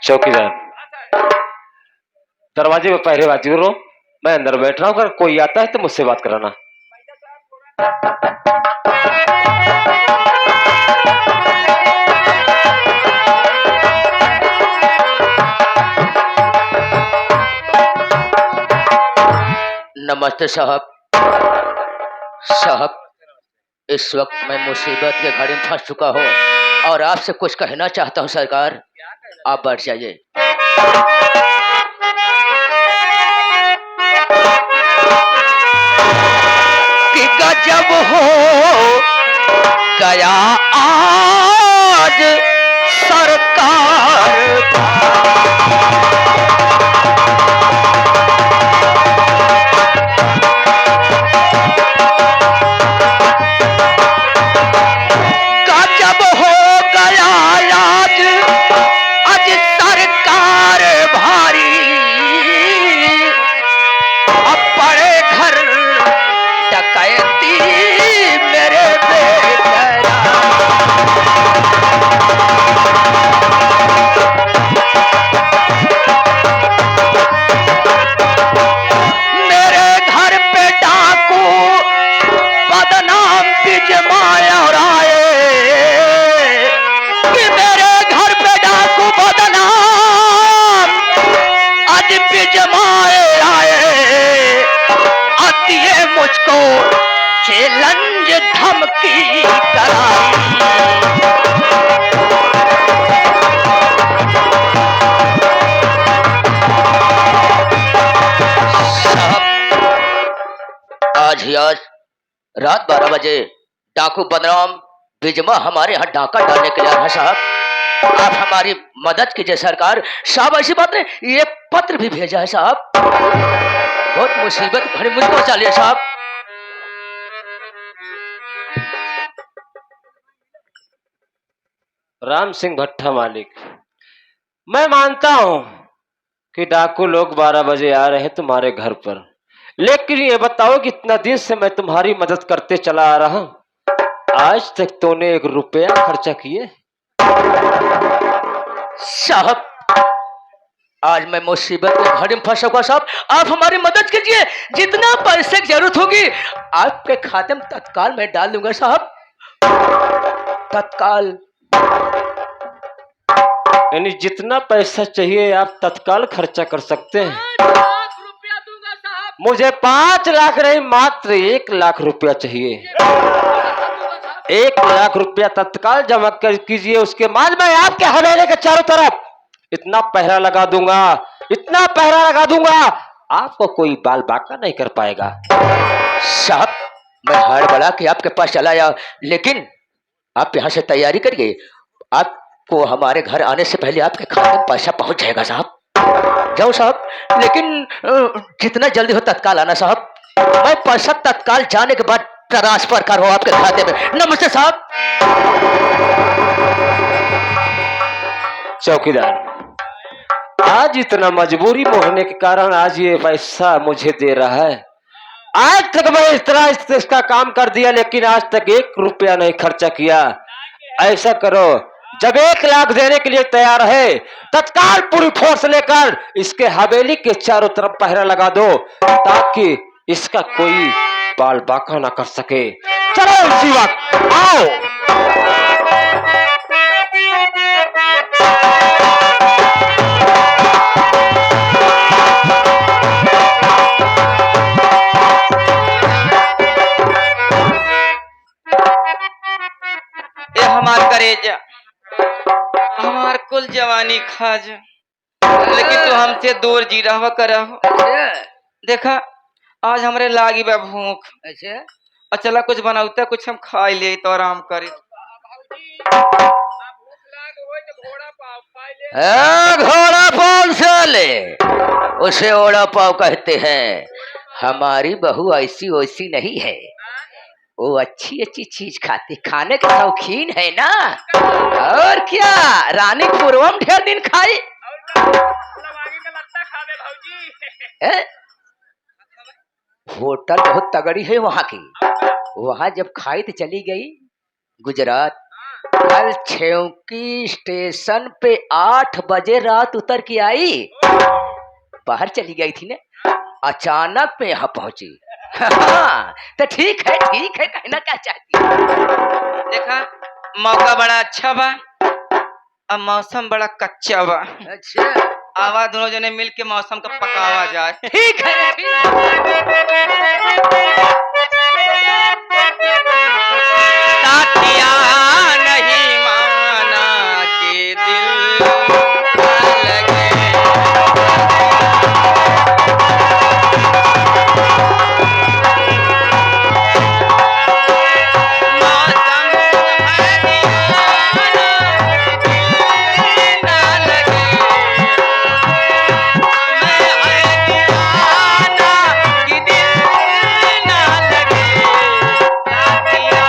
चौकीदार दरवाजे में पहरेबाजी करो। मैं अंदर बैठ रहा हूँ, अगर कोई आता है तो मुझसे बात कराना। नमस्ते साहब। साहब, इस वक्त मैं मुसीबत के घड़ी में फंस चुका हूँ और आपसे कुछ कहना चाहता हूँ सरकार। आप बैठ जाइए। कि गजब हो गया आज सरकार। गजब हो गया आज आज सरकार भारी। अब बड़े घर डकैती मेरे बेचारा। मेरे घर पे डाकू बदनाम की जमाया और आए। कि मेरे घर पे डाकू बदनाम आज भी जमाए आए। आती है मुझको चैलेंज धमकी कराई। आज ही आज रात 12 बजे डाकू बदनाम बिजमा हमारे यहाँ डाका डालने के लिए आया है साहब। आप हमारी मदद कीजिए सरकार। साहब ऐसी बात नहीं, ये पत्र भी भेजा है साहब। बहुत मुसीबत घड़ी मुझको चालिए साहब। राम सिंह भट्टा मालिक, मैं मानता हूं कि डाकू लोग 12 बजे आ रहे हैं तुम्हारे घर पर, लेकिन ये बताओ कि इतना दिन से मैं तुम्हारी मदद करते चला आ रहा हूं, आज तक तूने 1 रुपया खर्चा किए? साहब, आज मैं मुसीबत में घड़ी में फंसा हुआ साहब। आप हमारी मदद कीजिए। जितना पैसे की जरूरत होगी आपके खाते में तत्काल मैं डाल दूंगा साहब। तत्काल। यानी जितना पैसा चाहिए आप तत्काल खर्चा कर सकते हैं? 5 लाख रुपया दूंगा साहब। मुझे 5 लाख नहीं, मात्र 1 लाख रुपया चाहिए। 1 लाख रुपया तत्काल जमा कर कीजिए। उसके बाद मैं आपके हवेली के चारों तरफ इतना पहरा लगा दूंगा, इतना पहरा लगा दूंगा, आपको कोई बाल बाका नहीं कर पाएगा। साहब, मैं हार बड़ा के आपके पास चला आया, लेकिन आप यहाँ से तैयारी करिए। आपको हमारे घर आने से पहले आपके खाते में पैसा पहुंच जाएगा साहब। जाओ साहब, लेकिन जितना जल्दी हो तत्काल आना साहब। मैं पैसा तत्काल जाने के बाद ट्रांसफर करो आपके खाते में। नमस्ते साहब। चौकीदार, आज इतना मजबूरी में होने के कारण आज ये पैसा मुझे दे रहा है। आज तक मैं इस तरह इसका काम कर दिया, लेकिन आज तक 1 रुपया नहीं खर्चा किया। ऐसा करो, जब 1 लाख देने के लिए तैयार है, तत्काल पूरी फोर्स लेकर इसके हवेली के चारों तरफ पहरा लगा दो, ताकि इसका कोई बाल बाका ना कर सके। चलो इसी वक्त आओ। ये हमार करेजा, हमार कुल जवानी खाज, लेकिन तू हमसे दूर जी रहा कर। देखा आज हमरे लागी बा भूख। और चला कुछ बनाऊता, कुछ हम खा ले तो आराम करे। घोड़ा पाव से ले, उसे ओड़ा पाव कहते हैं। हमारी बहू ऐसी वैसी नहीं है, वो अच्छी अच्छी चीज खाती, खाने के शौकीन है ना। और क्या, रानी पूर्वम ढेर दिन खाई। होटल बहुत तगड़ी है वहां की। वहां जब खाई तो चली गई गुजरात, कल छेवकी स्टेशन पे 8 बजे रात उतर के आई, बाहर चली गई थी ना, अचानक में यहाँ पहुंची। हाँ, तो ठीक है कहना क्या चाहती है? देखा मौका बड़ा अच्छा बा अब मौसम बड़ा कच्चा बा। अच्छा आवा दोनों जने मिल के मौसम का पकावा जाए। ठीक है, ठीक साथिया नहीं माना के दिल न लगे। मौसम है दीवाना, दिल न लगे। मैं है दीवाना कि दिल न लगे। साथिया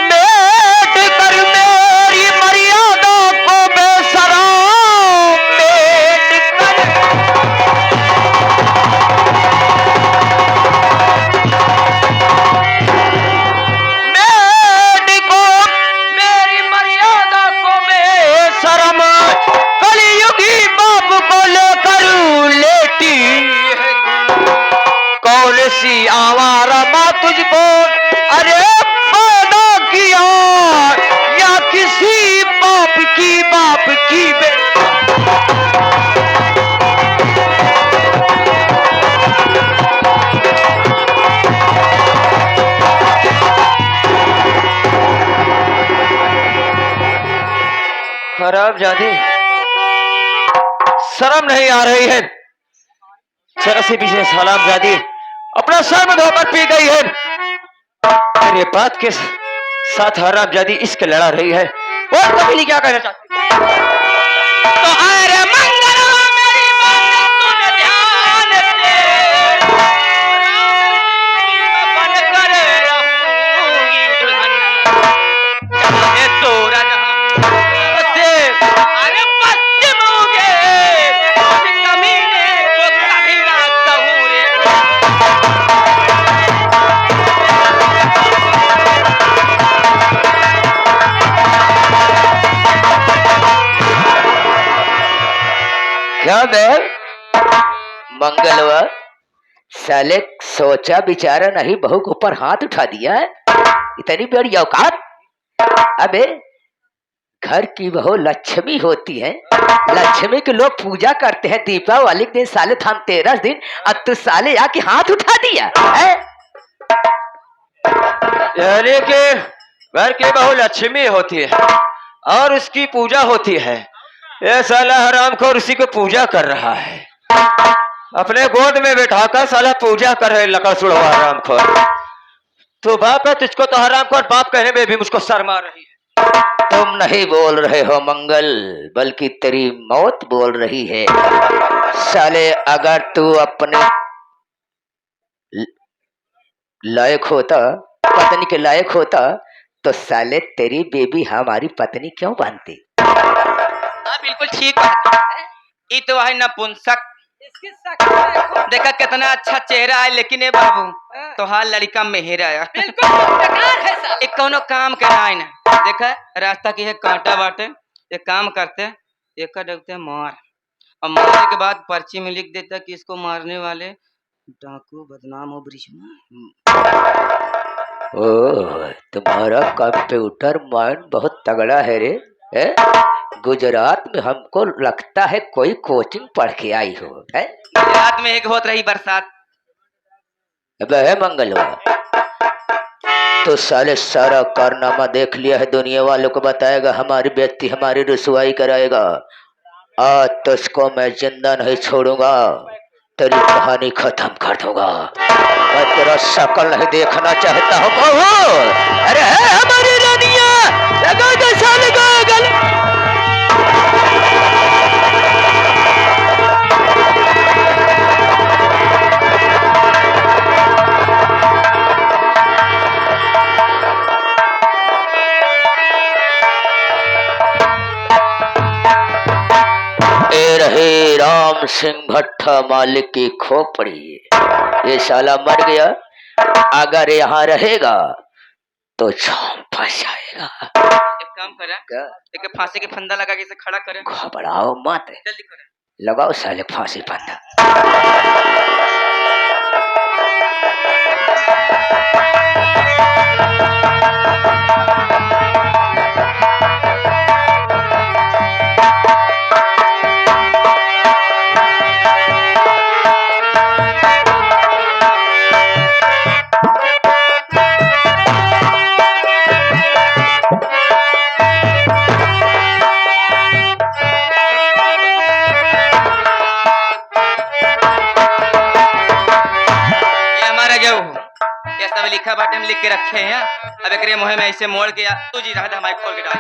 मेट कर मेरी मर्यादा को बेसराम, मेट कर मेट को मेरी मर्यादा को बेशरम, कलयुगी बाप को लेकर लेटी है। कौन सी आवारा माँ तुझको अरे पैदा किया, या किसी बाप की खराब जादी, शर्म नहीं आ रही है? जरा से पीछे सलाम जादी अपना सर में धोकर पी गई है। मेरे बात के साथ हराम जादी इश्क लड़ा रही है। और कभी क्या कहना चाहती है? तो अरे मंगल मेरी बात सुन ध्यान से, बन कर रहूंगी दुल्हन, चाहे सूरज से अरे पश्चिम उगे, उस कमीने को कभी ना कहूं रे। क्या बहन मंगलवार साले सोचा बिचारा नहीं, बहू के ऊपर हाथ उठा दिया है, इतनी बड़ी औकात। अबे घर की बहू लक्ष्मी होती है, लक्ष्मी के लोग पूजा करते हैं दीपावली के दिन, साले थाम 13 दिन, अब तू साले आके हाथ उठा दिया है? यानी कि घर की बहू लक्ष्मी होती है और उसकी पूजा होती है। ये साला हरामखोर उसी को पूजा कर रहा है, अपने गोद में बैठाकर साला पूजा कर रहे लकड़ सुड़वा हरामखोर। तो बाप है तुझको तो हरामखोर बाप कहने में भी मुझको शर्म आ रही है। तुम नहीं बोल रहे हो मंगल, बल्कि तेरी मौत बोल रही है। साले अगर तू अपने लायक होता, पत्नी के लायक होता, तो साले तेरी बेबी हमारी पत्नी क्यों बनती? हाँ बिल्कुल ठीक बात है। ये तो है नपुंसक, देखा कितना अच्छा चेहरा है, लेकिन ये बाबू तो हाल लड़का मेहरा है, एक कोनो काम करा है ना। देखा रास्ता की है कांटा बाटे, एक काम करते एक डरते मार, और मारने के बाद पर्ची में लिख देता कि इसको मारने वाले डाकू बदनाम हो ब्रिज में। ओह, तुम्हारा कंप्यूटर माइंड बहुत तगड़ा है रे। है? गुजरात में हमको लगता है कोई कोचिंग पढ़ के आई हो। है? गुजरात में एक होत रही बरसात। अब है मंगलवार, तो साले सारा कारनामा देख लिया है, दुनिया वालों को बताएगा, हमारी बेइज्जती हमारी रुसवाई कराएगा। आज तो इसको मैं जिंदा नहीं छोड़ूंगा, तेरी कहानी खत्म कर दूंगा। मैं तेरा शक्ल नहीं देखना चाहता हूँ बहू। अरे है हमारी रानिया, लगा के साले का गल। राम सिंह भट्टा मालिक की खोपड़ी। ये साला मर गया, अगर यहाँ रहेगा तो छाम फंस जाएगा। एक काम करा, क्या? एक फांसी के फंदा लगा के इसे खड़ा करे। घबराओ मत, जल्दी करे। लगाओ साले फांसी फंदा। ये सब लिखा बाटे हम लिख के रखे हैं। अब एकरे मुहे में ऐसे मोड़ के तू जी रहा था हमारे खोल के डाल।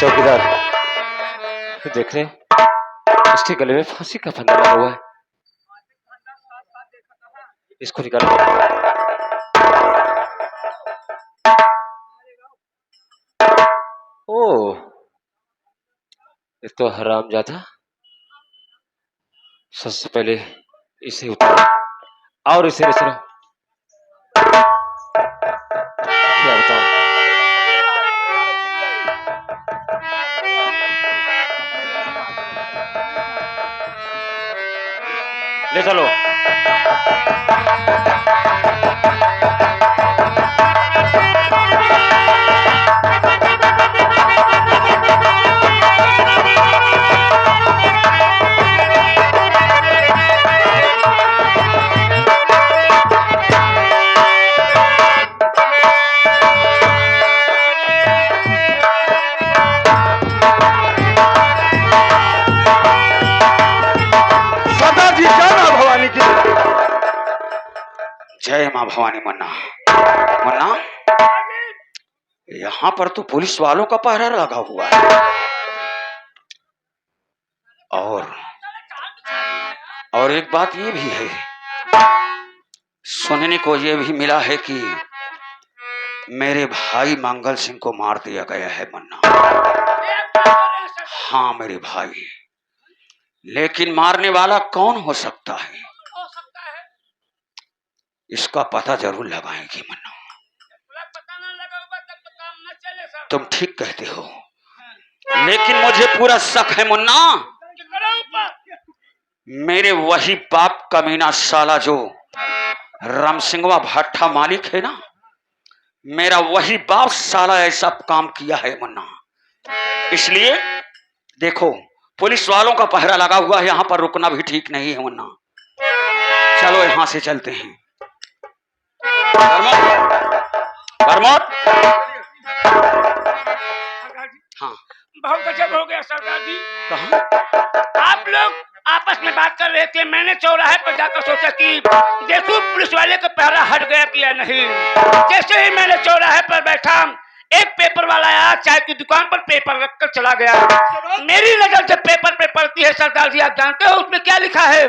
चौकीदार देख रहे इसके गले में फांसी का फंदा लगा हुआ है, इसको निकालो। ओ ये तो हरामजादा, सबसे पहले इसे उतारो और इसे ले चलो। क्या बताऊं, ले चलो। जय माँ भवानी। मुन्ना मुन्ना, यहाँ पर तो पुलिस वालों का पहरा लगा हुआ है और एक बात ये भी है, सुनने को ये भी मिला है कि मेरे भाई मंगल सिंह को मार दिया गया है। मुन्ना, हाँ मेरे भाई, लेकिन मारने वाला कौन हो सकता है, इसका पता जरूर लगाएंगे। मुन्ना, तुम ठीक कहते हो, लेकिन मुझे पूरा शक है मुन्ना, मेरे वही बाप कमीना साला जो रामसिंगवा भट्टा मालिक है ना, मेरा वही बाप साला ऐसा काम किया है मुन्ना। इसलिए देखो, पुलिस वालों का पहरा लगा हुआ है, यहाँ पर रुकना भी ठीक नहीं है मुन्ना। चलो यहाँ से चलते हैं। प्रमोद, हाँ बहुत गजब हो गया सरदार जी। कहाँ? आप लोग आपस में बात कर रहे थे, मैंने चौराहे पर जाकर सोचा कि देखो पुलिस वाले का पहरा हट गया कि या नहीं। जैसे ही मैंने चौराहे पर बैठा, एक पेपर वाला आया, चाय की दुकान पर पेपर रखकर चला गया। मेरी नजर जब पेपर पे पड़ती है सरदार जी, आप जानते हो उसमें क्या लिखा है?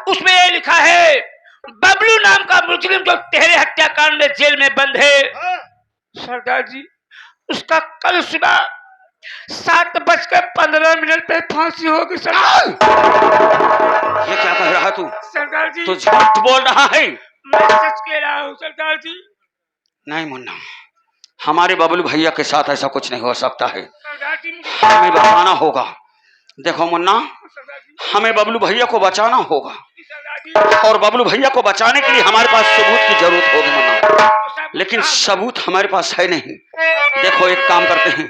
उसमें ये लिखा है, बबलू नाम का मुजरिम जो तेरे हत्याकांड में जेल में बंद है। सरदार जी, उसका कल सुबह 7:15 पे फांसी होगी सरदार। ये क्या कह रहा है तू? सरदार जी, तू झूठ बोल रहा है। मैं सच कह रहा हूँ सरदार जी। नहीं मुन्ना, हमारे बबलू भैया के साथ ऐसा कुछ नहीं हो सकता है, सरदार जी, हमें बचाना होगा। देखो मुन्ना, हमें बबलू भैया को बचाना होगा, और बबलू भैया को बचाने के लिए हमारे पास सबूत की जरूरत होगी मुन्ना, लेकिन सबूत हमारे पास है नहीं। देखो एक काम करते हैं,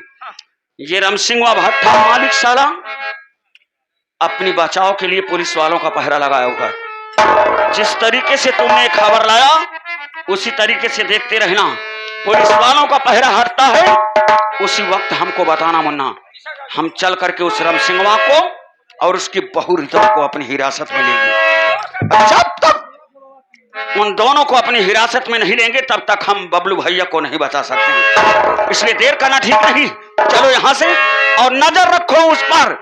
ये रामसिंगवा भट्टा मालिक साला अपनी बचाव के लिए पुलिस वालों का पहरा लगाया हुआ है। जिस तरीके से तुमने खबर लाया उसी तरीके से देखते रहना, पुलिस वालों का पहरा हटता है उसी वक्त हमको बताना मुन्ना। हम चल करके उस रामसिंगवा को और उसकी बहू रितवा को अपनी हिरासत में लेंगे। जब तक उन दोनों को अपनी हिरासत में नहीं लेंगे तब तक हम बबलू भैया को नहीं बचा सकते, इसलिए देर करना ठीक नहीं। चलो यहाँ से और नजर रखो उस पर,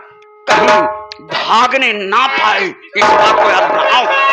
कहीं भागने ना पाए, इस बात को याद रखो।